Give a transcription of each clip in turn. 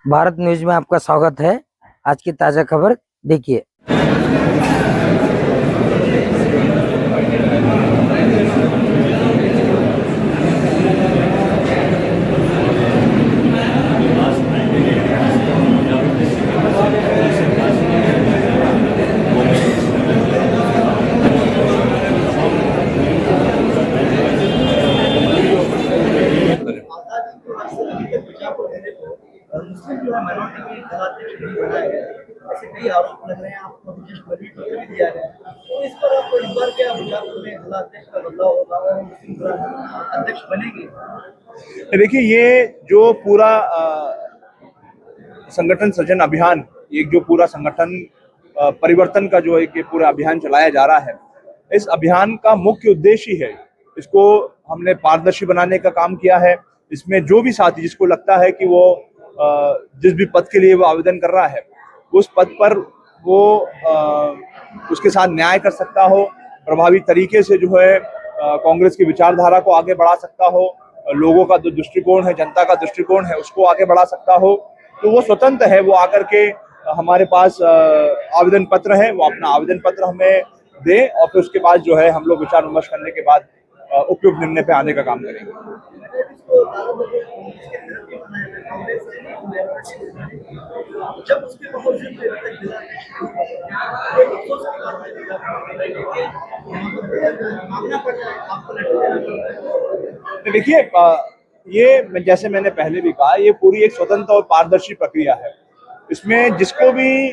Bharat news में आपका स्वागत है। आज की ताजा खबर देखिए। मुस्लिम जो है माइनॉरिटी की धरातल नहीं बढ़ा है, ऐसे कई आरोप लग रहे हैं। आपको विशेष बड़ी पत्र भी दिया गया है, तो इस पर आपको इस बार क्या बीजापुर में जिला अध्यक्ष का बदलाव होगा और मुस्लिम अध्यक्ष बनेगी? देखिए, ये जो पूरा संगठन सृजन अभियान, एक जो पूरा संगठन परिवर्तन का जो एक पूरा अभियान चलाया जा रहा है, इस अभियान का मुख्य उद्देश्य ही है, इसको हमने पारदर्शी बनाने का काम किया है। इसमें जो भी साथी जिसको लगता है कि वो जिस भी पद के लिए वो आवेदन कर रहा है, उस पद पर वो उसके साथ न्याय कर सकता हो, प्रभावी तरीके से जो है कांग्रेस की विचारधारा को आगे बढ़ा सकता हो, लोगों का जो दृष्टिकोण है, जनता का दृष्टिकोण है, उसको आगे बढ़ा सकता हो, तो वो स्वतंत्र है। वो आकर के हमारे पास आवेदन पत्र है, वो अपना आवेदन पत्र हमें दे और फिर उसके बाद जो है हम लोग विचार विमर्श करने के बाद उपयुक्त निर्णय पे आने का काम करेंगे। जब उसके देखिए, ये जैसे मैंने पहले भी कहा, ये पूरी एक स्वतंत्र और पारदर्शी प्रक्रिया है। इसमें जिसको भी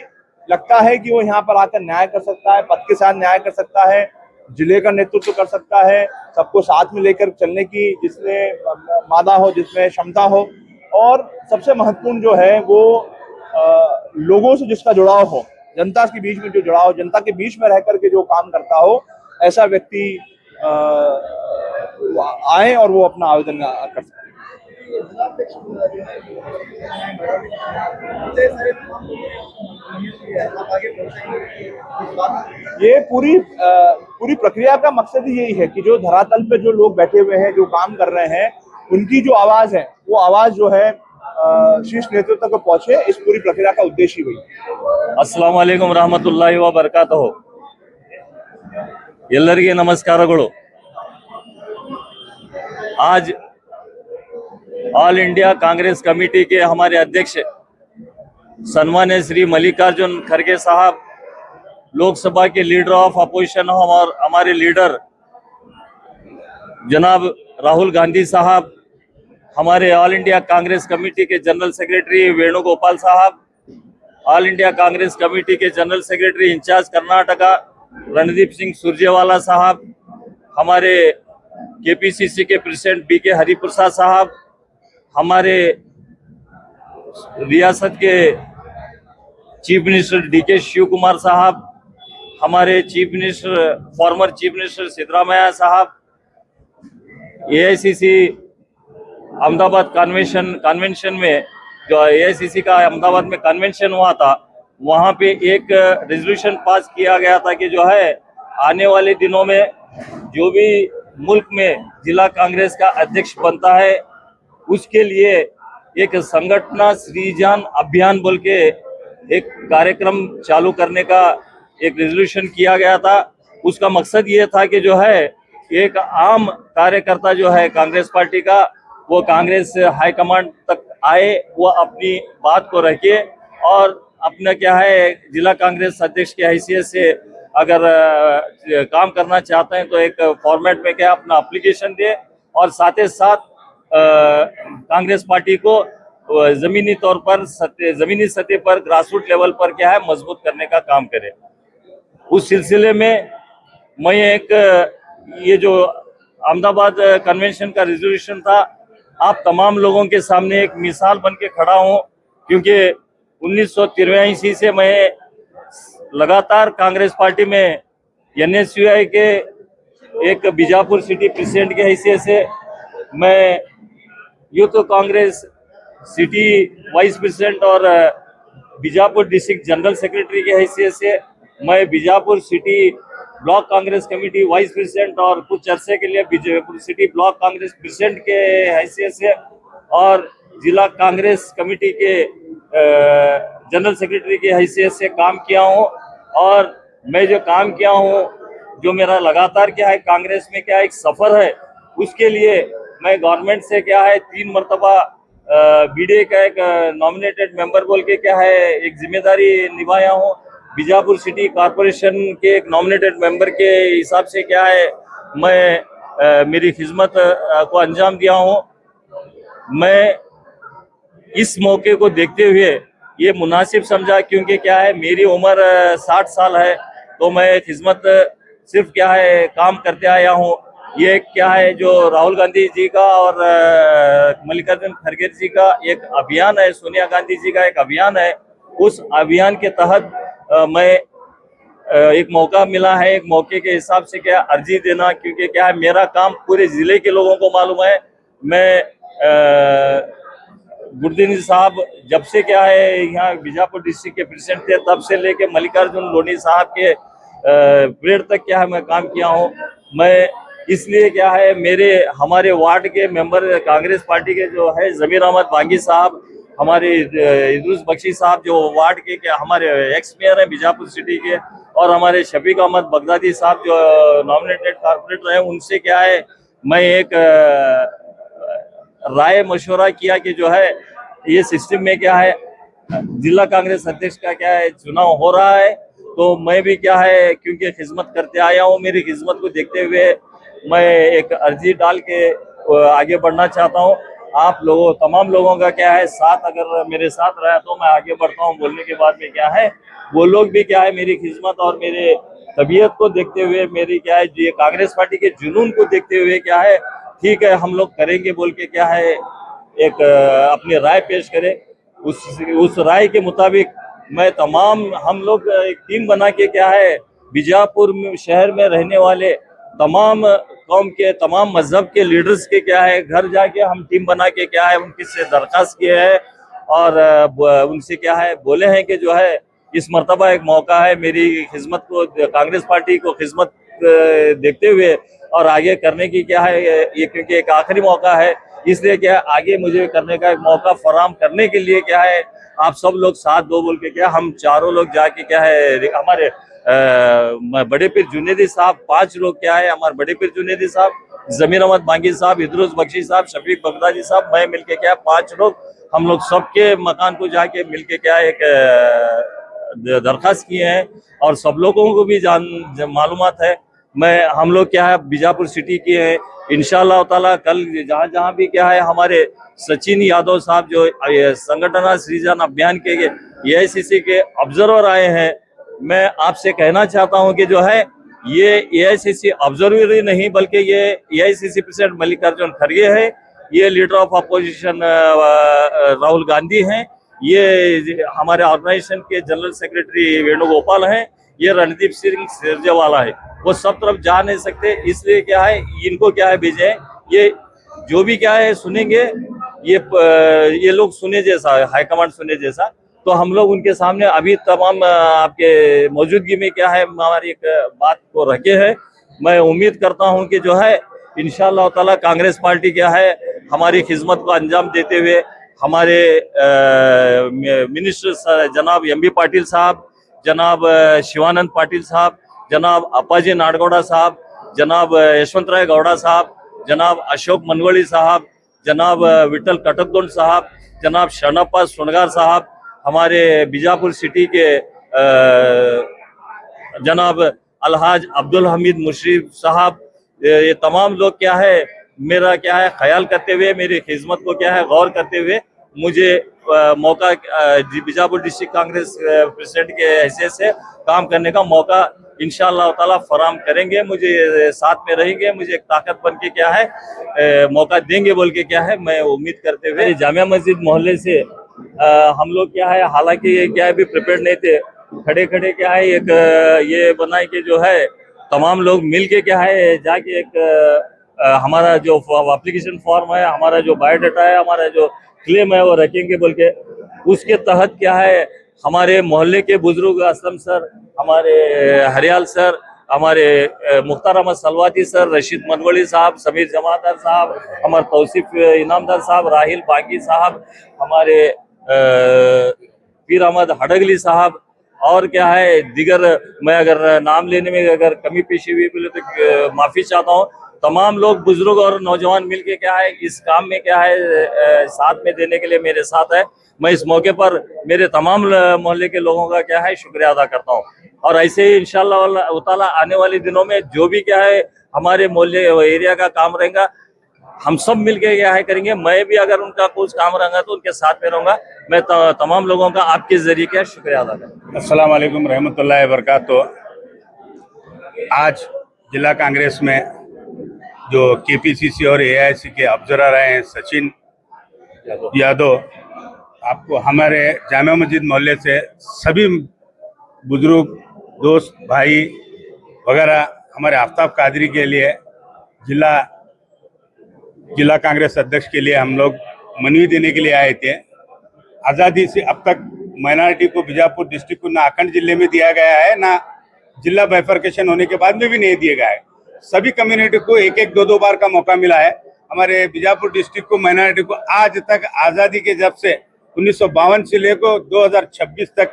लगता है कि वो यहाँ पर आकर न्याय कर सकता है, पद के साथ न्याय कर सकता है, जिले का नेतृत्व कर सकता है, सबको साथ में लेकर चलने की जिसमें मादा हो, जिसमें क्षमता हो, और सबसे महत्वपूर्ण जो है वो लोगों से जिसका जुड़ाव हो, जनता के बीच में जो जुड़ाव, जनता के बीच में रह करके जो काम करता हो, ऐसा व्यक्ति आए और वो अपना आवेदन कर सकते हैं। ये पूरी प्रक्रिया का मकसद ही यही है कि जो धरातल पे जो लोग बैठे हुए हैं, जो काम कर रहे हैं, उनकी जो आवाज है, वो आवाज जो है शीर्ष नेतृत्व तक पहुंचे। इस पूरी प्रक्रिया का उद्देश्य वही है। अस्सलाम वालेकुम रहमतुल्लाहि व बरकातहू। ಎಲ್ಲರಿಗೆ ನಮಸ್ಕಾರಗಳು। आज ऑल इंडिया कांग्रेस कमेटी के हमारे अध्यक्ष सम्मान्य श्री मल्लिकार्जुन खड़गे साहब, लोकसभा के लीडर ऑफ अपोजिशन और हमारे लीडर जनाब राहुल गांधी साहब, हमारे ऑल इंडिया कांग्रेस कमेटी के general secretary Venugopal sahab, all India Congress committee के general secretary incharge Karnataka Randeep Singh Surjewala sahab, हमारे केपीसीसी के प्रेसिडेंट बीके हरिप्रसाद साहब, हमारे रियासत के chief minister DK Shiv Kumar साहब, हमारे chief minister former chief minister Siddaramaiah साहब, एआईसीसी अहमदाबाद कन्वेंशन में जो एआईसीसी का अहमदाबाद में कन्वेंशन हुआ था, वहाँ पे एक रेजोल्यूशन पास किया गया था कि जो है आने वाले दिनों में जो भी मुल्क में जिला कांग्रेस का अध्यक्ष बनता है, उसके लिए एक संगठन सृजन अभियान बोल के एक कार्यक्रम चालू करने का एक रेजोल्यूशन किया गया था। उसका मकसद ये था कि जो है एक आम कार्यकर्ता जो है कांग्रेस पार्टी का, वो कांग्रेस हाईकमांड तक आए, वो अपनी बात को रखे और अपना क्या है जिला कांग्रेस अध्यक्ष की हैसियत से अगर काम करना चाहते हैं तो एक फॉर्मेट में क्या अपना एप्लीकेशन दे और साथ ही साथ कांग्रेस पार्टी को जमीनी तौर पर जमीनी सतह पर ग्रासरूट लेवल पर क्या है मजबूत करने का काम करे। उस सिलसिले में मैं एक ये जो अहमदाबाद कन्वेंशन का रेजोल्यूशन था, आप तमाम लोगों के सामने एक मिसाल बन के खड़ा हूँ, क्योंकि 1983 से मैं लगातार कांग्रेस पार्टी में एनएसयूआई के एक बीजापुर सिटी प्रेसिडेंट की हैसियत से, मैं youth Congress city vice president और बीजापुर डिस्ट्रिक्ट जनरल सेक्रेटरी की हैसियत से मैं Bijapur city block Congress committee vice president और कुछ अरसे के लिए Vijaypur city block Congress president के हैसियत से और जिला कांग्रेस कमेटी के जनरल सेक्रेटरी की हैसियत से काम किया हूँ। और मैं जो काम किया हूँ, जो मेरा लगातार क्या है कांग्रेस में क्या एक सफर है, उसके लिए मैं गवर्नमेंट से क्या है 3 मरतबा बीडीए का एक नॉमिनेटेड मेंबर बोल के क्या है एक जिम्मेदारी निभाया हूँ। बीजापुर सिटी कॉरपोरेशन के एक नॉमिनेटेड मेंबर के हिसाब से क्या है मैं मेरी खिदमत को अंजाम दिया हूँ। मैं इस मौके को देखते हुए ये मुनासिब समझा, क्योंकि क्या है मेरी उम्र 60 साल है, तो मैं खिदमत सिर्फ क्या है काम करते आया हूँ। ये क्या है जो राहुल गांधी जी का और मल्लिकार्जुन खड़गे जी का एक अभियान है, सोनिया गांधी जी का एक अभियान है, उस अभियान के तहत मैं एक मौका मिला है, एक मौके के हिसाब से क्या अर्जी देना, क्योंकि क्या है मेरा काम पूरे जिले के लोगों को मालूम है। मैं गुरदीन साहब जब से क्या है यहाँ बीजापुर डिस्ट्रिक्ट के प्रेसिडेंट थे, तब से लेके मल्लिकार्जुन लोनी साहब के पीरियड तक क्या है मैं काम किया हूँ। मैं इसलिए क्या है हमारे वार्ड के मेंबर कांग्रेस पार्टी के जो है जमीर अहमद बांगी साहब, हमारे इदरुस बख्शी साहब जो वार्ड के क्या हमारे एक्स मेयर हैं बीजापुर सिटी के, और हमारे शफीक अहमद बगदादी साहब जो नॉमिनेटेड कॉर्पोरेटर हैं, उनसे क्या है मैं एक राय मशवरा किया कि जो है ये सिस्टम में क्या है जिला कांग्रेस अध्यक्ष का क्या है चुनाव हो रहा है, तो मैं भी क्या है क्योंकि खिदमत करते आया हूँ, मेरी खिदमत को देखते हुए मैं एक अर्जी डाल के आगे बढ़ना चाहता हूँ। आप लोगों तमाम लोगों का क्या है साथ अगर मेरे साथ रहा तो मैं आगे बढ़ता हूँ। बोलने के बाद में क्या है वो लोग भी क्या है मेरी खिदमत और मेरे तबीयत को देखते हुए, मेरी क्या है ये कांग्रेस पार्टी के जुनून को देखते हुए क्या है ठीक है हम लोग करेंगे बोल के क्या है एक अपनी राय पेश करें। उस राय के मुताबिक मैं हम लोग एक टीम बना के क्या है बीजापुर शहर में रहने वाले तमाम कौम के तमाम मजहब के लीडर्स के क्या है घर जाके हम टीम बना के क्या है उनकी से दरखास्त किए हैं और उनसे क्या है बोले हैं कि जो है इस मर्तबा एक मौका है मेरी खिदमत को कांग्रेस पार्टी को खिदमत देखते हुए और आगे करने की क्या है ये क्योंकि एक आखिरी मौका है, इसलिए क्या है आगे मुझे करने का एक मौका फराम करने के लिए क्या है आप सब लोग साथ दो बोल के क्या हम चारों लोग जाके क्या है हमारे बड़े पीर जुनेदी साहब 5 लोग क्या है हमारे बड़े पीर जुनेदी साहब, जमीर अहमद बांगी साहब, इदरुस बख्शी साहब, शफीक बगदादी साहब, मैं मिलके क्या 5 लोग हम लोग सबके मकान को जाके मिलके क्या एक दरखास्त किए हैं और सब लोगों को भी मालूमात है। हम लोग क्या है बीजापुर सिटी की है, इंशाअल्लाह ताला कल जहाँ भी क्या है हमारे सचिन यादव साहब जो संगठन सृजन अभियान के एआईसीसी के ऑब्जर्वर आए हैं, मैं आपसे कहना चाहता हूं कि जो है ये एआईसीसी ऑब्जर्वर ही नहीं बल्कि ये एआईसीसी प्रेसिडेंट मल्लिकार्जुन खड़गे है, ये leader of opposition Rahul Gandhi हैं, ये हमारे ऑर्गेनाइजेशन के जनरल सेक्रेटरी वेणुगोपाल हैं, ये रणदीप सिंह सिरजेवाला है। वो सब तरफ जा नहीं सकते, इसलिए क्या है इनको क्या है भेजे, ये जो भी क्या है सुनेंगे ये लोग सुने जैसा हाईकमांड सुने जैसा, तो हम लोग उनके सामने अभी तमाम आपके मौजूदगी में क्या है हमारी एक बात को रखे हैं। मैं उम्मीद करता हूं कि जो है इंशाअल्लाह ताला कांग्रेस पार्टी क्या है हमारी खिदमत को अंजाम देते हुए हमारे मिनिस्टर जनाब एमबी पाटिल साहब, जनाब शिवानंद पाटिल साहब, जनाब अप्पाजी नाडगौड़ा साहब, जनाब यशवंत राय गौड़ा साहब, जनाब अशोक मनवड़ी साहब, जनाब विठल कटकदोंड साहब, जनाब शरणप्पा सुनगार साहब, हमारे बीजापुर सिटी के जनाब अलहाज अब्दुल हमीद मुशरीफ साहब, ये तमाम लोग क्या है मेरा क्या है ख्याल करते हुए मेरी खिदमत को क्या है गौर करते हुए मुझे मौका बीजापुर डिस्ट्रिक्ट कांग्रेस प्रेसिडेंट के हैसियत से काम करने का मौका इंशाअल्लाह ताला फराम करेंगे, मुझे साथ में रहेंगे, मुझे एक ताकत बन के क्या है मौका देंगे बोल के क्या है मैं उम्मीद करते हुए जामिया मस्जिद मोहल्ले से हम लोग क्या है हालांकि ये क्या है भी प्रिपेयर नहीं थे, खड़े खड़े क्या है एक ये बनाए कि जो है तमाम लोग मिल के क्या है जाके एक हमारा जो एप्लीकेशन फॉर्म है, हमारा जो बायोडाटा है, हमारा जो क्लेम है वो रखेंगे बोल के उसके तहत क्या है हमारे मोहल्ले के बुजुर्ग असलम सर, हमारे हरियाल सर, हमारे मुख्तार अहमद सलवाती सर, रशीद मनवड़ी साहब, समीर जमादार साहब, हमारे तौसीफ इनामदार साहब, राहिल बागी साहब, हमारे पीर अहमद हडगली साहब, और क्या है दिगर, मैं अगर नाम लेने में अगर कमी पेशी हुई बोले तो माफी चाहता हूँ। तमाम लोग बुजुर्ग और नौजवान मिलके क्या है इस काम में क्या है साथ में देने के लिए मेरे साथ है। मैं इस मौके पर मेरे तमाम मोहल्ले के लोगों का क्या है शुक्रिया अदा करता हूँ। और ऐसे ही इंशाअल्लाह ताला आने वाले दिनों में जो भी क्या है हमारे मोहल्ले एरिया का काम रहेगा, हम सब मिलके क्या है करेंगे। मैं भी अगर उनका कुछ काम रहेगा तो उनके साथ में रहूंगा। मैं तमाम लोगों का आपके जरिए क्या शुक्रिया अदा करता हूँ। अस्सलाम वालेकुम रहमतुल्लाहि व बरकातुहू। आज जिला कांग्रेस में जो केपीसीसी और एआईसी के ऑब्जर्वर रहे हैं सचिन यादव, आपको हमारे जामिया मस्जिद मोहल्ले से सभी बुजुर्ग दोस्त भाई वगैरह हमारे आफ्ताब कादरी के लिए जिला कांग्रेस अध्यक्ष के लिए हम लोग मनवी देने के लिए आए थे। आज़ादी से अब तक माइनॉरिटी को बीजापुर डिस्ट्रिक्ट को ना अखंड जिले में दिया गया है, ना जिला बाइफर्केशन होने के बाद में भी नहीं दिया गया है। सभी कम्युनिटी को एक एक दो बार का मौका मिला है। हमारे बीजापुर डिस्ट्रिक्ट को माइनॉरिटी को आज तक आज़ादी के जब से 1952 से लेकर 2026 तक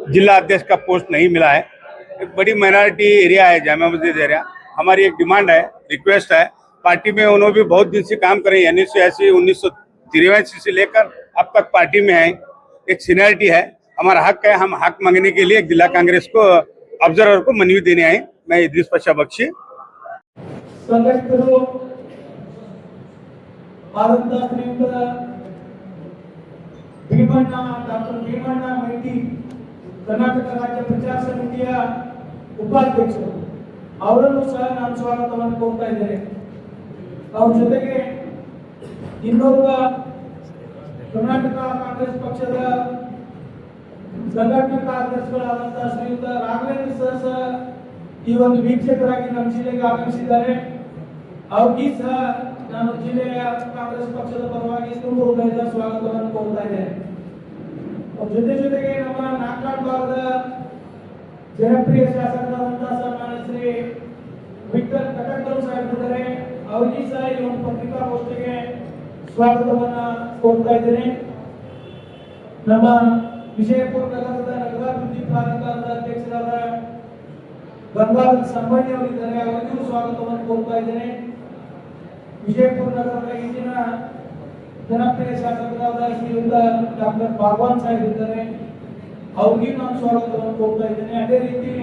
जिला अध्यक्ष का पोस्ट नहीं मिला है। एक बड़ी माइनॉरिटी एरिया है जामिया मस्जिद एरिया। हमारी एक डिमांड है, रिक्वेस्ट है, पार्टी में उन्होंने भी बहुत दिन से काम करे, 1983 से लेकर अब तक पार्टी में है। एक सीनियरिटी है, हमारा हक है, हम हक मांगने के लिए जिला कांग्रेस को ऑब्जर्वर को मनवी देने आए। मैं इद्रिस पाशा बख्शी ಸಂಘಟಕರು ಆದಂತ ಶ್ರೀಯುತ ಭೀಮಣ್ಣ, ಡಾಕ್ಟರ್ ಭೀಮಣ್ಣ ಮೈಟಿ, ಕರ್ನಾಟಕ ರಾಜ್ಯ ಪ್ರಚಾರ ಸಮಿತಿಯ ಉಪಾಧ್ಯಕ್ಷರು, ಅವರನ್ನು ಸಹ ನಾನು ಸ್ವಾಗತವನ್ನು ಕೋರ್ತಾ ಇದ್ದೇನೆ. ಅವ್ರ ಜೊತೆಗೆ ಇನ್ನೋರ್ವ ಕರ್ನಾಟಕ ಕಾಂಗ್ರೆಸ್ ಪಕ್ಷದ ಸಂಘಟನಾ ಕಾರ್ಯದರ್ಶಿಗಳಾದಂತಹ ಶ್ರೀಯುತ ರಾಘವೇಂದ್ರ ಸರ್ ಈ ಒಂದು ವೀಕ್ಷಕರಾಗಿ ನಮ್ಮ ಜಿಲ್ಲೆಗೆ ಆಗಮಿಸಿದ್ದಾರೆ. ಅವ್ರಿಗೆ ಸಹ ನಾನು ಜಿಲ್ಲೆಯ ಕಾಂಗ್ರೆಸ್ ಪಕ್ಷದ ಪರವಾಗಿ ತುಂಬ ಹೃದಯದ ಸ್ವಾಗತವನ್ನು ಕೋರ್ತಾ ಇದ್ದೇನೆ. ಜೊತೆಗೆ ನಮ್ಮ ನಾಗರಾಜ್ ಭಾಗದ ಜನಪ್ರಿಯ ಶಾಸಕರಾದಂತಹ ಸನ್ಮಾನ್ಯ ಶ್ರೀ ವಿಠಲ್ ಕಟಕಲ್ ಸಾಹೇಬರಿದ್ದಾರೆ. ಅವರಿಗೆ ಸಹ ಈ ಒಂದು ಪತ್ರಿಕಾಗೋಷ್ಠಿಗೆ ಸ್ವಾಗತವನ್ನ ಕೋರ್ತಾ ಇದ್ದೇನೆ. ನಮ್ಮ ವಿಜಯಪುರ ನಗರದ ನಗರಾಭಿವೃದ್ಧಿ ಪ್ರಾಧಿಕಾರದ ಅಧ್ಯಕ್ಷರಾದ ಗಂಗಾಧರ ಸಂಬಂಧಿ ಅವರಿದ್ದಾರೆ, ಅವರಿಗೂ ಸ್ವಾಗತವನ್ನು ಕೋರ್ತಾ ಇದ್ದೇನೆ. ವಿಜಯಪುರ ನಗರದ ಇಂದಿನ ಜನಪ್ರಿಯ ಶಾಸಕರಾದ ಶ್ರೀಯುತ ಡಾಕ್ಟರ್ ಭಗವಾನ್ ಸಾಹೇಬ್ ಇದ್ದಾರೆ, ಅವ್ರಿಗೂ ನಾನು ಸ್ವಾಗತವನ್ನು ಕೋರ್ತಾ ಇದ್ದೇನೆ. ಅದೇ ರೀತಿ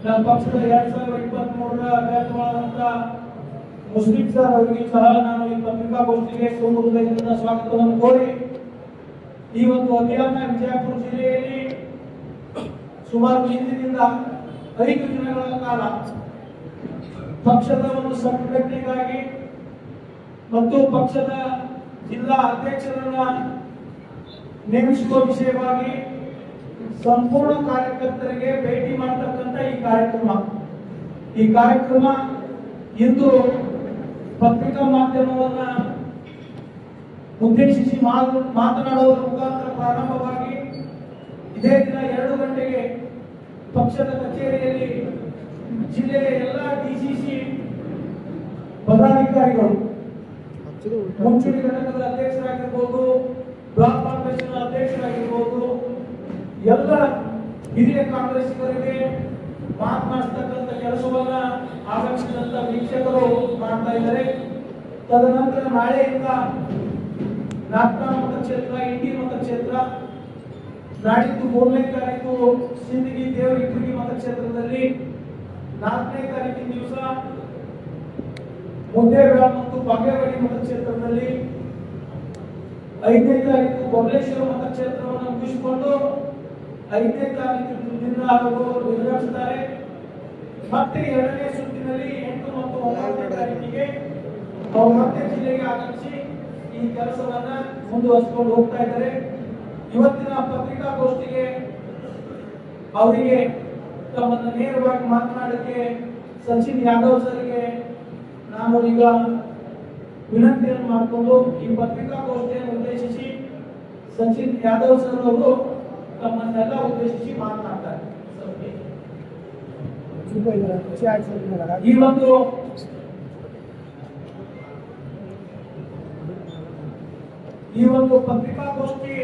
ನಮ್ಮ ಪಕ್ಷದ 2023ರ ಅಭ್ಯರ್ಥಿಗಳಾದಂತ ಮುಸ್ಲಿಂ ಸರ್ ಅವರಿಗೂ ಸಹ ನಾನು ಈ ಪತ್ರಿಕಾಗೋಷ್ಠಿಗೆ ತುಂಬ ಹೃದಯದಿಂದ ಸ್ವಾಗತವನ್ನು ಕೋರಿ, ಈ ಒಂದು ಅಭಿಯಾನ ವಿಜಯಪುರ ಜಿಲ್ಲೆಯಲ್ಲಿ ಸುಮಾರು ಇಂದಿನಿಂದ 5 ದಿನಗಳ ಕಾಲ ಪಕ್ಷದ ಒಂದು ಸಂಘಟನೆಗಾಗಿ ಮತ್ತು ಪಕ್ಷದ ಜಿಲ್ಲಾ ಅಧ್ಯಕ್ಷರನ್ನ ನೇಮಿಸುವ ವಿಷಯವಾಗಿ ಸಂಪೂರ್ಣ ಕಾರ್ಯಕರ್ತರಿಗೆ ಭೇಟಿ ಮಾಡತಕ್ಕಂಥ ಈ ಕಾರ್ಯಕ್ರಮ ಇಂದು ಪತ್ರಿಕಾ ಮಾಧ್ಯಮವನ್ನ ಉದ್ದೇಶಿಸಿ ಮಾತನಾಡುವುದರ ಮುಖಾಂತರ ಪ್ರಾರಂಭವಾಗಿ ಇದೇ ದಿನ 2 ಗಂಟೆಗೆ ಪಕ್ಷದ ಕಚೇರಿಯಲ್ಲಿ ಜಿಲ್ಲೆಯ ಎಲ್ಲ ಡಿಸಿಸಿ ಪದಾಧಿಕಾರಿಗಳು, ಮುಂಚೂಣಿ ಘಟಕದ ಅಧ್ಯಕ್ಷರಾಗಿರ್ಬೋದು, ಬ್ಲಾಕ್ ಕಾಂಗ್ರೆಸ್ನ ಅಧ್ಯಕ್ಷರಾಗಿರ್ಬೋದು, ಎಲ್ಲ ಹಿರಿಯ ಕಾಂಗ್ರೆಸ್ಸಿಗರಿಗೆ ಮಾತನಾಡಿಸ್ತಕ್ಕಂಥ ಕೆಲಸವನ್ನ ಆಗಮಿಸಿದಂತ ವೀಕ್ಷಕರು ಮಾಡ್ತಾ ಇದ್ದಾರೆ. ತದನಂತರ ನಾಳೆಯಿಂದ ನಾಗ್ಪುರ ಮತಕ್ಷೇತ್ರ, ಇಂಡಿ ಮತಕ್ಷೇತ್ರ, ನಾಡಿದ್ದು 3ನೇ ತಾರೀಕು ಸಿಂದಗಿ ದೇವರಿಪುರಿ ಮತಕ್ಷೇತ್ರದಲ್ಲಿ, 4ನೇ ತಾರೀಕಿನ ದಿವಸ ಮುದ್ದೇಬೇಳ ಮತ್ತು ಬಾಗೇವಾಡಿ ಮತಕ್ಷೇತ್ರದಲ್ಲಿ, 5ನೇ ತಾರೀಕು ಬಬಲೇಶ್ವರ ಮತಕ್ಷೇತ್ರವನ್ನು ಮುಗಿಸಿಕೊಂಡು 5ನೇ ತಾರೀಕು ದಿನ ಅವರು ನಿರ್ವಹಿಸುತ್ತಾರೆ. ಮತ್ತೆ 2ನೇ ಸುತ್ತಿನಲ್ಲಿ 8 ಮತ್ತು 9ನೇ ತಾರೀಕಿಗೆ ಅವರು ಮತ್ತೆ ಜಿಲ್ಲೆಗೆ ಆಗಮಿಸಿ ಈ ಕೆಲಸವನ್ನ ಮುಂದುವರಿಸಿಕೊಂಡು ಹೋಗ್ತಾ ಇದ್ದಾರೆ. ಇವತ್ತಿನ ಪತ್ರಿಕಾಗೋಷ್ಠಿಗೆ ಅವರಿಗೆ ತಮ್ಮನ್ನು ನೇರವಾಗಿ ಮಾತನಾಡಕ್ಕೆ ಸಚಿನ್ ಯಾದವ್ ಸರ್ಗೆ ನಾನು ಈಗ ವಿನಂತಿಯನ್ನು ಮಾಡಿಕೊಂಡು ಈ ಪತ್ರಿಕಾಗೋಷ್ಠಿಯನ್ನು ಉದ್ದೇಶಿಸಿ ಸಚಿನ್ ಯಾದವ್ ಸರ್ ಅವರು ತಮ್ಮನ್ನೆಲ್ಲ ಉದ್ದೇಶಿಸಿ ಮಾತನಾಡ್ತಾರೆ. ಈ ಒಂದು ಪತ್ರಿಕಾಗೋಷ್ಠಿ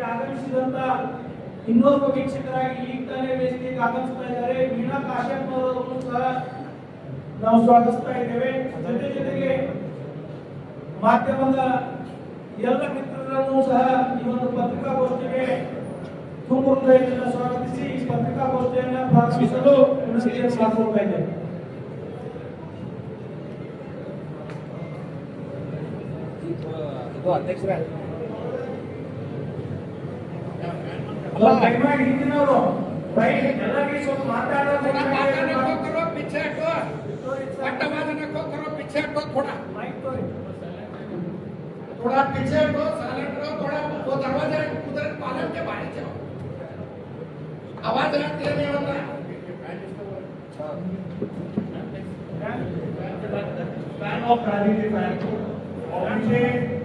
ಆಗಮಿಸಿದಂತ ಇನ್ನೋರ್ವ ವೀಕ್ಷಕರಾಗಿ ಈಗ ತಾನೇ ವೇದಿಕೆಗೆ ಆಗಮಿಸ್ತಾ ಇದ್ದಾರೆ ವೀಣಾ ಕಾಶ್ಯಪ್ ಅವರನ್ನು ಸಹ ನಾವು ಸ್ವಾಗತಿಸ್ತಾ ಇದ್ದೇವೆ. ಜೊತೆಗೆ ಮಾಧ್ಯಮದ ಎಲ್ಲ ಮಿತ್ರರನ್ನು ಸಹ ಈ ಒಂದು ಪತ್ರಿಕಾಗೋಷ್ಠಿಗೆ ತುಂಬ ಹೃದಯದಿಂದ ಸ್ವಾಗತಿಸಿ ಈ ಪತ್ರಿಕಾಗೋಷ್ಠಿಯನ್ನು ಪ್ರಾರಂಭಿಸಲು ಮಾತನಾಡ್ತಾ ಇದ್ದೇವೆ. ದಯಮಾಡಿ ಹಿಂದಿನವರು ಎಲ್ಲರಿಗೆ ಸ್ವಲ್ಪ ಮಾತಾಡೋದು पीछे हटो आवाज रखो करो पीछे हटो थोड़ा पीछे हटो साइलेंट रहो थोड़ा वो दरवाजा उधर पालन के बाहर जाओ आवाज रखते नहीं होता फैन ऑफ राजनीति फैन और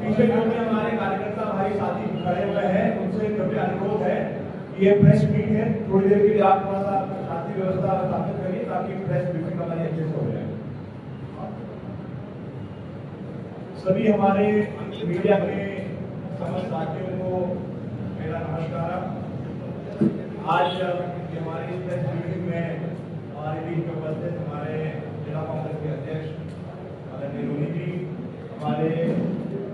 पीछे जो भी हमारे कार्यकर्ता भाई साथी खड़े हुए हैं उनसे कृपया अनुरोध है कि ये प्रेस मीट है थोड़ी देर के लिए आप थोड़ा सा शांति व्यवस्था स्थापित करिए ताकि प्रेस ब्रीफिंग हमारी अच्छे से हो जाए। सभी हमारे मीडिया के समस्त साथियों को मेरा नमस्कार। आज हमारी प्रेस ब्रीफिंग में हमारे बीच में उपस्थित हमारे जिला कांग्रेस के अध्यक्ष आदरणीय रोनी जी, हमारे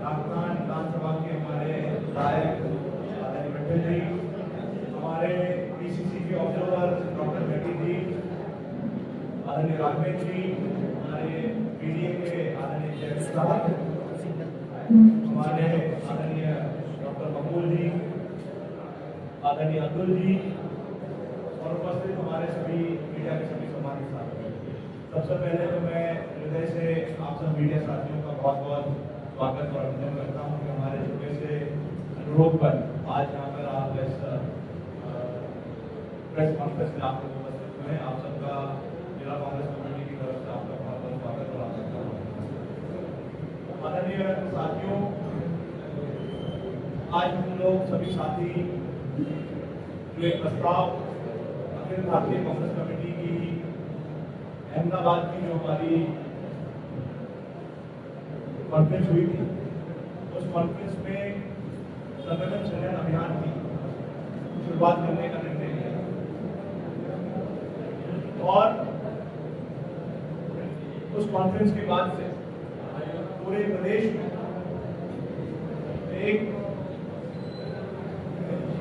नागपुर विधानसभा के हमारे विधायक आदरणीय मिट्टल जी, हमारे पीसीसी के ऑब्जर्वर डॉक्टर बेटी जी, आदरणीय राघवेंद्र जी, हमारे पीडीए के आदरणीय जयंत साहब, हमारे आदरणीय डॉक्टर मकबूल जी, आदरणीय अब्दुल जी और उपस्थित हमारे सभी मीडिया के सभी सम्मानित साथी। सबसे पहले तो मैं हृदय से आप सब मीडिया साथियों का बहुत बहुत स्वागत और अभिनंदन करता हूँ कि हमारे छोटे से अनुरोध पर आज यहाँ पर आप इस प्रेस कॉन्फ्रेंस में आप लोग उपस्थित हुए हैं। आप सबका जिला कांग्रेस कमेटी की तरफ से आपका बहुत बहुत स्वागत और आभार। आदरणीय साथियों, आज हम लोग सभी साथी जो एक प्रस्ताव अखिल भारतीय कांग्रेस कमेटी की अहमदाबाद की जो हमारी कॉन्फ्रेंस हुई थी उस कॉन्फ्रेंस में संगठन सृजन अभियान की शुरुआत करने का निर्णय लिया और उस कॉन्फ्रेंस के बाद से पूरे प्रदेश में एक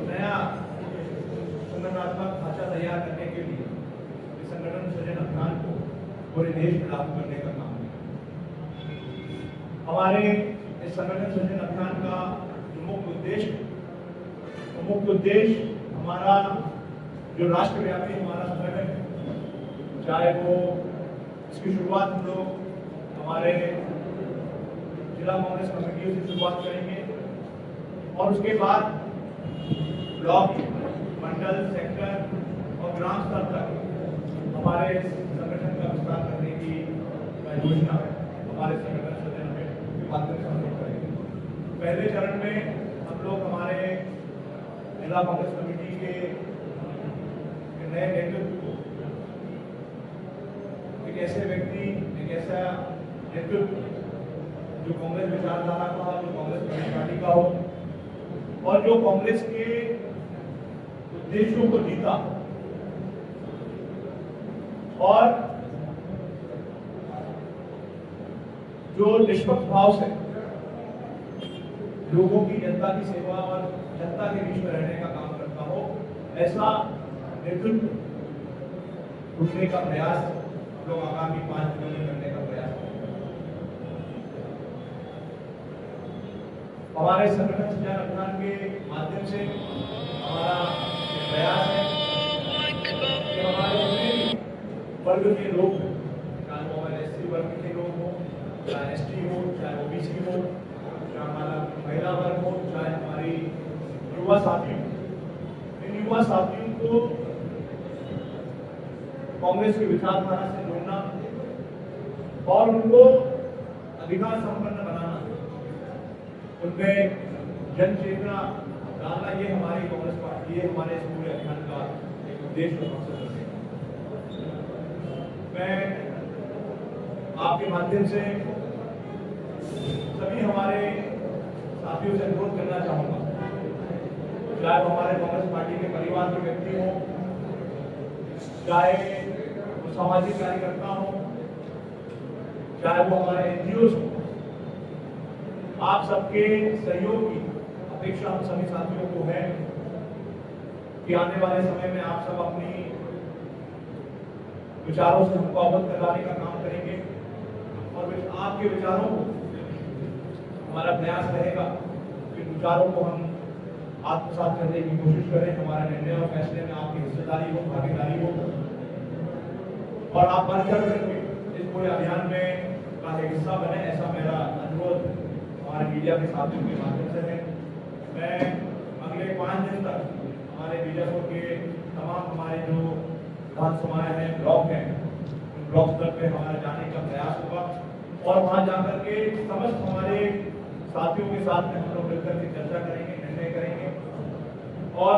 नया संगठनात्मक ढांचा तैयार करने के लिए इस संगठन सृजन अभियान को पूरे देश में लागू करने का काम किया। हमारे इस संगठन सृजन अभियान का जो मुख्य उद्देश्य हमारा जो राष्ट्रव्यापी हमारा संगठन है, चाहे वो इसकी शुरुआत हम लोग हमारे जिला कांग्रेस कमेटियों से शुरुआत करेंगे और उसके बाद ब्लॉक, मंडल, सेक्टर और ग्राम स्तर तक हमारे संगठन का विस्तार करने की योजना हमारे संगठन सृजन के माध्यम से हम लोग करेंगे। पहले चरण में हम लोग हमारे जिला कांग्रेस कमेटी के नए नेतृत्व को एक ऐसे व्यक्ति, एक ऐसा नेतृत्व जो कांग्रेस विचारधारा का हो, जो कांग्रेस पार्टी का हो और जो कांग्रेस के उद्देश्यों को जीता और जो निष्पक्ष भाव से लोगों की, जनता की सेवा और जनता के बीच में रहने का काम करता हो, ऐसा नेतृत्व ढूंढने का प्रयास हम लोग आगामी 5 दिनों में करने का प्रयास करेंगे। हमारे संगठन सृजन अभियान के माध्यम से हमारा प्रयास है कि हमारे वर्ग के लोग, चाहे वो हमारे SC वर्ग के लोग हो, चाहे ST हो, चाहे OBC हो, चाहे हमारा महिला वर्ग हो, चाहे हमारी युवा साथी हो, इन युवा साथियों को कांग्रेस की विचारधारा से जोड़ना और उनको अधिकार संपन्न बनाना, उनमें जन चेतना डालना, ये हमारी कांग्रेस पार्टी, ये हमारे इस पूरे अभियान का एक उद्देश्य और मकसद है। आपके माध्यम से सभी हमारे साथियों से अनुरोध करना चाहूंगा, चाहे वो हमारे कांग्रेस पार्टी के परिवार के व्यक्ति हों, चाहे वो सामाजिक कार्यकर्ता हों, चाहे वो हमारे एनजीओ हों, आप सबके सहयोग की अपेक्षा हम सभी साथियों को है कि आने वाले समय में आप सब अपनी विचारों से हमको अवगत कराने का काम करेंगे और आपके विचारों को हमारा प्रयास रहेगा कि विचारों को हम आत्मसात करने की कोशिश करें, हमारा निर्णय और फैसले में आपकी हिस्सेदारी हो, भागीदारी हो और आप बढ़-चढ़ करके इस पूरे अभियान में का एक हिस्सा बने, ऐसा मेरा अनुरोध हमारे मीडिया के साथियों के माध्यम से है। मैं अगले 5 दिन तक हमारे बीजापुर के तमाम हमारे जो विधानसभाएं हैं, ब्लॉक हैं, उन ब्लॉक स्तर पे हमारा जाने का प्रयास होगा और वहां जाकर के समस्त हमारे साथियों के साथ में हम लोग मिलकर के चर्चा करेंगे, निर्णय करेंगे और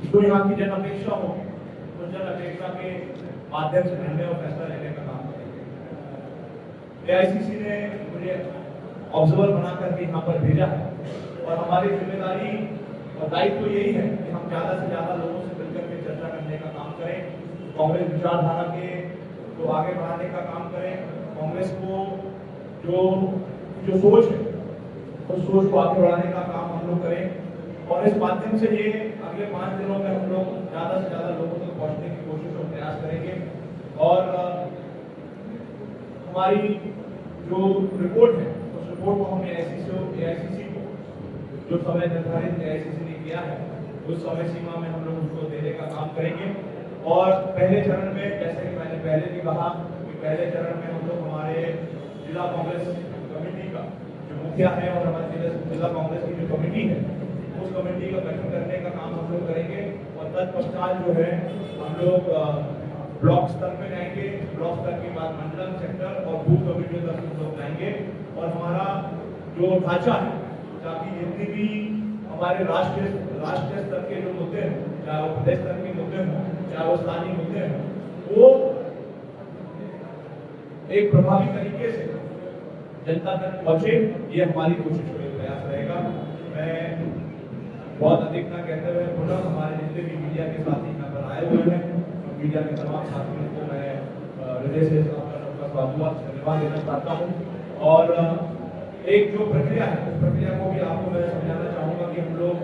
जो यहाँ की जन अपेक्षा होगी उस जन अपेक्षा के माध्यम से निर्णय और फैसला लेने का काम करेंगे। एआईसीसी ने मुझे ऑब्जर्वर बना करके यहाँ पर भेजा है और हमारी जिम्मेदारी और दायित्व तो यही है कि हम ज्यादा से ज्यादा लोगों से मिलकर के चर्चा करने का काम करें, कांग्रेस विचारधारा के को आगे बढ़ाने का काम करें, कांग्रेस को जो सोच है उस सोच को आगे बढ़ाने का काम हम लोग करें और इस माध्यम से ये अगले 5 दिनों में हम लोग ज्यादा से ज्यादा लोगों तक पहुंचने की कोशिश और प्रयास करेंगे और हमारी जो रिपोर्ट है उस रिपोर्ट को हम एआईसीसी को जो समय निर्धारित एआईसीसी ने किया है उस समय सीमा में हम लोग उसको देने का काम करेंगे और पहले चरण में, जैसे कि मैंने पहले भी कहा कि पहले चरण में हम लोग हमारे जिला कांग्रेस कमेटी का जो मुखिया है और हमारे जिला कांग्रेस की जो कमेटी है उस कमेटी का गठन करने का काम हम लोग करेंगे और तत्पश्चात जो है हम लोग ब्लॉक स्तर पे जाएंगे, ब्लॉक स्तर के बाद मंडल, सेक्टर और बूथ कमेटी तक हम लोग जाएंगे और हमारा जो ढांचा है ताकि जितनी भी हमारे राष्ट्रीय स्तर के जो मुद्दे हैं, चाहे वो प्रदेश स्तर के मुद्दे हों, चाहे वो स्थानीय मुद्दे हों, वो एक प्रभावी तरीके से जनता तक पहुंचे, ये हमारी कोशिश और प्रयास रहेगा। मैं बहुत अधिक ना कहते हुए पुनः हमारे जितने भी मीडिया के साथी यहाँ पर आए हुए हैं, मीडिया के तमाम साथियों को मैं हृदय से धन्यवाद देना चाहता हूँ और एक जो प्रक्रिया है उस प्रक्रिया को भी आपको मैं समझाना चाहूँगा कि हम लोग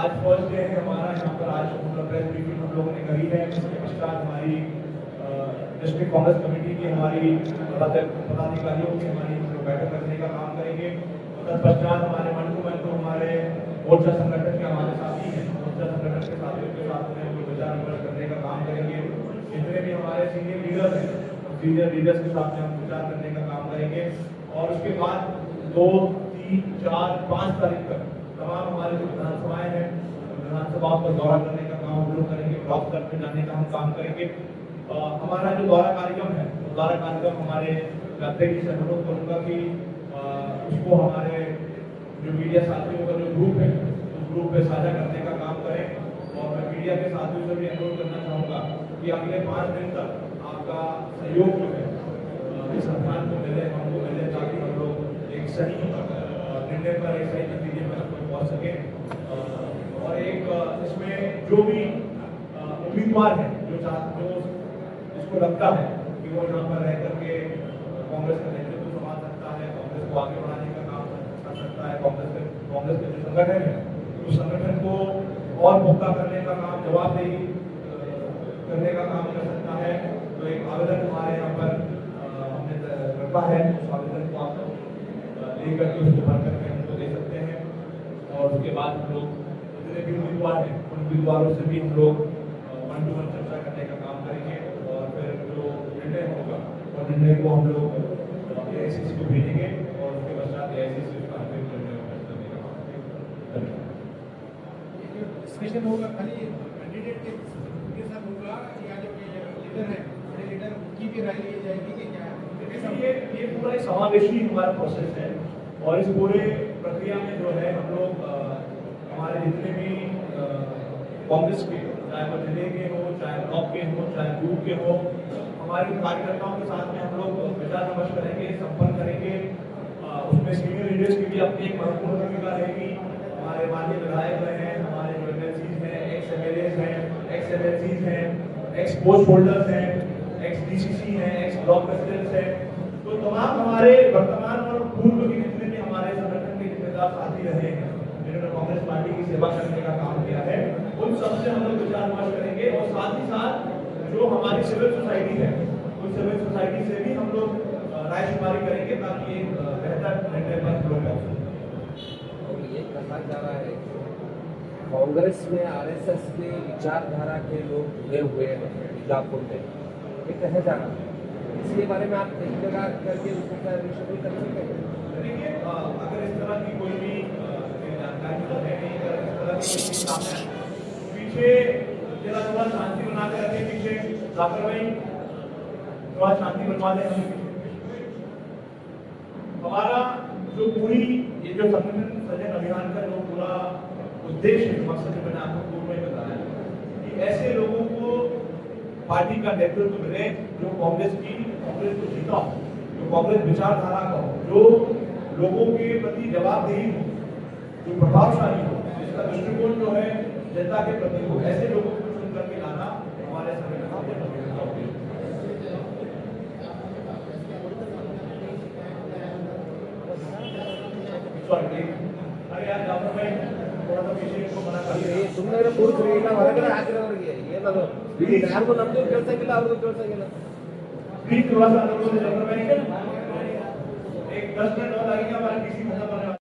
आज फर्स्ट डे है हमारा यहाँ पर, आज प्रेस ब्रीफिंग हम लोगों ने करी है। इसके पश्चात हमारी डिस्ट्रिक्ट कांग्रेस कमेटी की हमारी पदाधिकारियों की हमारी बैठक करने का काम करेंगे। तत्पश्चात हमारे मन टू हमारे मोर्चा संगठन के हमारे साथी हैं, मोर्चा संगठन के साथियों के साथ में विचार विमर्श करने का काम करेंगे। जितने भी हमारे सीनियर लीडर्स हैं, सीनियर लीडर्स के साथ में हम विचार करने का काम करेंगे और उसके बाद 2, 3, 4, 5 तारीख तक तमाम हमारे जो विधानसभाएं हैं विधानसभाओं पर दौरा करने का काम हम लोग करेंगे, ब्लॉक स्तर पर जाने का हम काम करेंगे। हमारा जो दौरा कार्यक्रम है दौरा कार्यक्रम हमारे अध्यक्ष से अनुरोध करूँगा कि उसको हमारे जो मीडिया साथियों का जो ग्रुप है उस ग्रुप पे साझा करने का काम करें और मैं मीडिया के साथियों से भी अनुरोध करना चाहूँगा कि अगले 5 दिन तक आपका सहयोग जो है इस अभियान को मिले, हमको मिले, ताकि हम लोग एक सही निर्णय पर, एक सही नतीजे पर हम लोग पहुँच सकें और एक इसमें जो भी उम्मीदवार है जो जिसको लगता है कि वो यहाँ पर रह करके कांग्रेस का नेतृत्व संभाल सकता है, कांग्रेस को आगे बढ़ाने का काम कर सकता है, कांग्रेस के जो संगठन है उस संगठन को और पुख्ता करने का काम, जवाबदेही करने का काम कर सकता है, तो एक आवेदन हमारे यहाँ पर हमने रखा है। उस आवेदन को आप लेकर के उसको भर करके हमको दे सकते हैं और उसके बाद हम लोग जितने भी उम्मीदवार हैं उन उम्मीदवारों से भी हम लोग 1-to-1 चर्चा करने का काम करेंगे और फिर जो निर्णय होगा और निर्णय को हम लोग एआईसीसी को भेजेंगे और उसके पश्चात एआईसीसी उसका अंतिम निर्णय करने का काम करेंगे। डिस्कशन होगा खाली कैंडिडेट के साथ होगा या जो लीडर है बड़े लीडर उनकी भी राय ली जाएगी कि क्या? ये पूरा एक समावेशी हमारा प्रोसेस है और इस पूरे प्रक्रिया में जो है हम लोग हमारे जितने भी कांग्रेस के, चाहे वो जिले के हो, चाहे ब्लॉक के हो, चाहे दूर के हो, हमारे कार्यकर्ताओं के साथ में हम लोग विचार विमर्श करेंगे, संपर्क करेंगे। उसमें सीनियर लीडर्स की भी अपनी एक महत्वपूर्ण भूमिका रहेगी। हमारे माननीय विधायक हैं, हमारे जो एमएलसीज हैं, एक्स एमएलएज हैं, एक्स एमएलसीज हैं, एक्स पोस्ट होल्डर्स हैं, एक्स डीसीसी हैं, एक्स ब्लॉक प्रेसिडेंट्स हैं, तो तमाम हमारे वर्तमान और पूर्व के जितने भी हमारे संगठन के जिम्मेदार साथी रहे हैं जिन्होंने कांग्रेस पार्टी की सेवा करने का काम किया है, उन सबसे हम लोग विचार विमर्श करेंगे। और साथ ही साथ जो हमारी सिविल सोसाइटी है, उस सिविल सोसाइटी से भी हम लोग राय शुमारी करेंगे ताकि एक बेहतर निर्णय पर हम लोग पहुंचे। ये कहा जा रहा है कांग्रेस में आरएसएस के विचारधारा के लोग जुड़े हुए हैं बीजापुर में, ये कहा जा रहा है। इसके बारे में आप एक जगह करके उसको क्लैरिफिकेशन कर सकेंगे? देखिए, अगर इस तरह की कोई भी जानकारी तो है नहीं, अगर इस तरह की कोई चीज सामने आए, पीछे जरा थोड़ा शांति बना के रखें। पीछे जाकर भाई थोड़ा शांति बनवा दें। हमारा जो पूरी ये जो संगठन सृजन अभियान का जो पूरा उद्देश्य है, मकसद मैंने आपको पूर्व में बताया कि ऐसे लोगों को पार्टी का नेतृत्व मिले जो कांग्रेस को जीता हो, जो कांग्रेस विचारधारा का हो, जो लोगों के प्रति जवाबदेही हो, जो प्रभावशाली हो, जिसका दृष्टिकोण जो है जनता के प्रति हो, ऐसे लोगों को चुन करके लाना हमारे संगठन का उद्देश्य। अरे यार जाफर भाई थोड़ा सा पीछे को मना कर दिया। ಸುಮ್ಮನೆ ಕೂರ್ಸ್ರಿಲ್ಲ, ಹೊರಗಡೆ ಹಾಕಿರೋರಿಗೆ ಏನದು ಯಾರಿಗೂ ನಮ್ದು ಕೇಳ್ಸಂಗಿಲ್ಲ, ಅವ್ರಿಗೂ ಕೇಳ್ಸಂಗಿಲ್ಲ। प्लीज थोड़ा सा अनुरोध है जाफर भाई, एक 10 मिनट और लगेगा हमारे किसी खत्म होने वाला।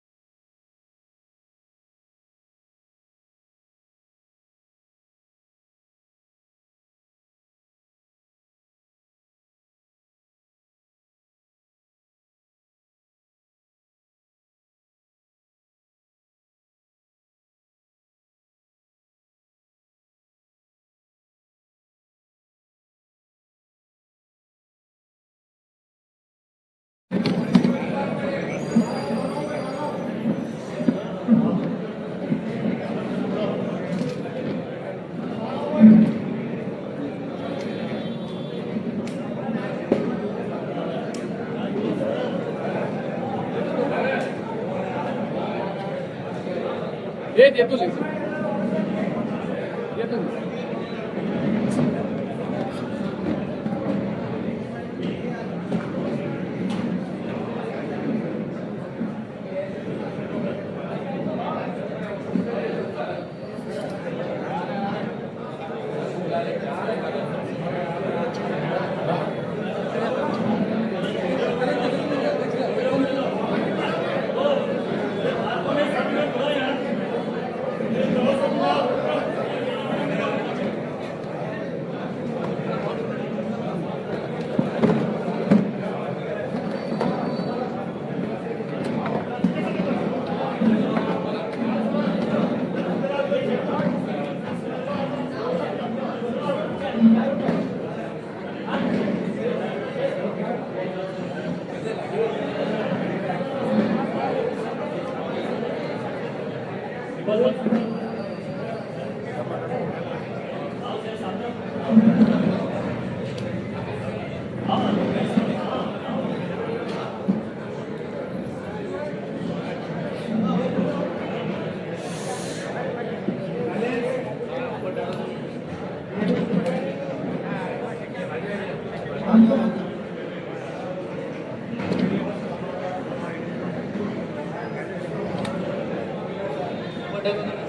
ये तो ले ये तो बड़े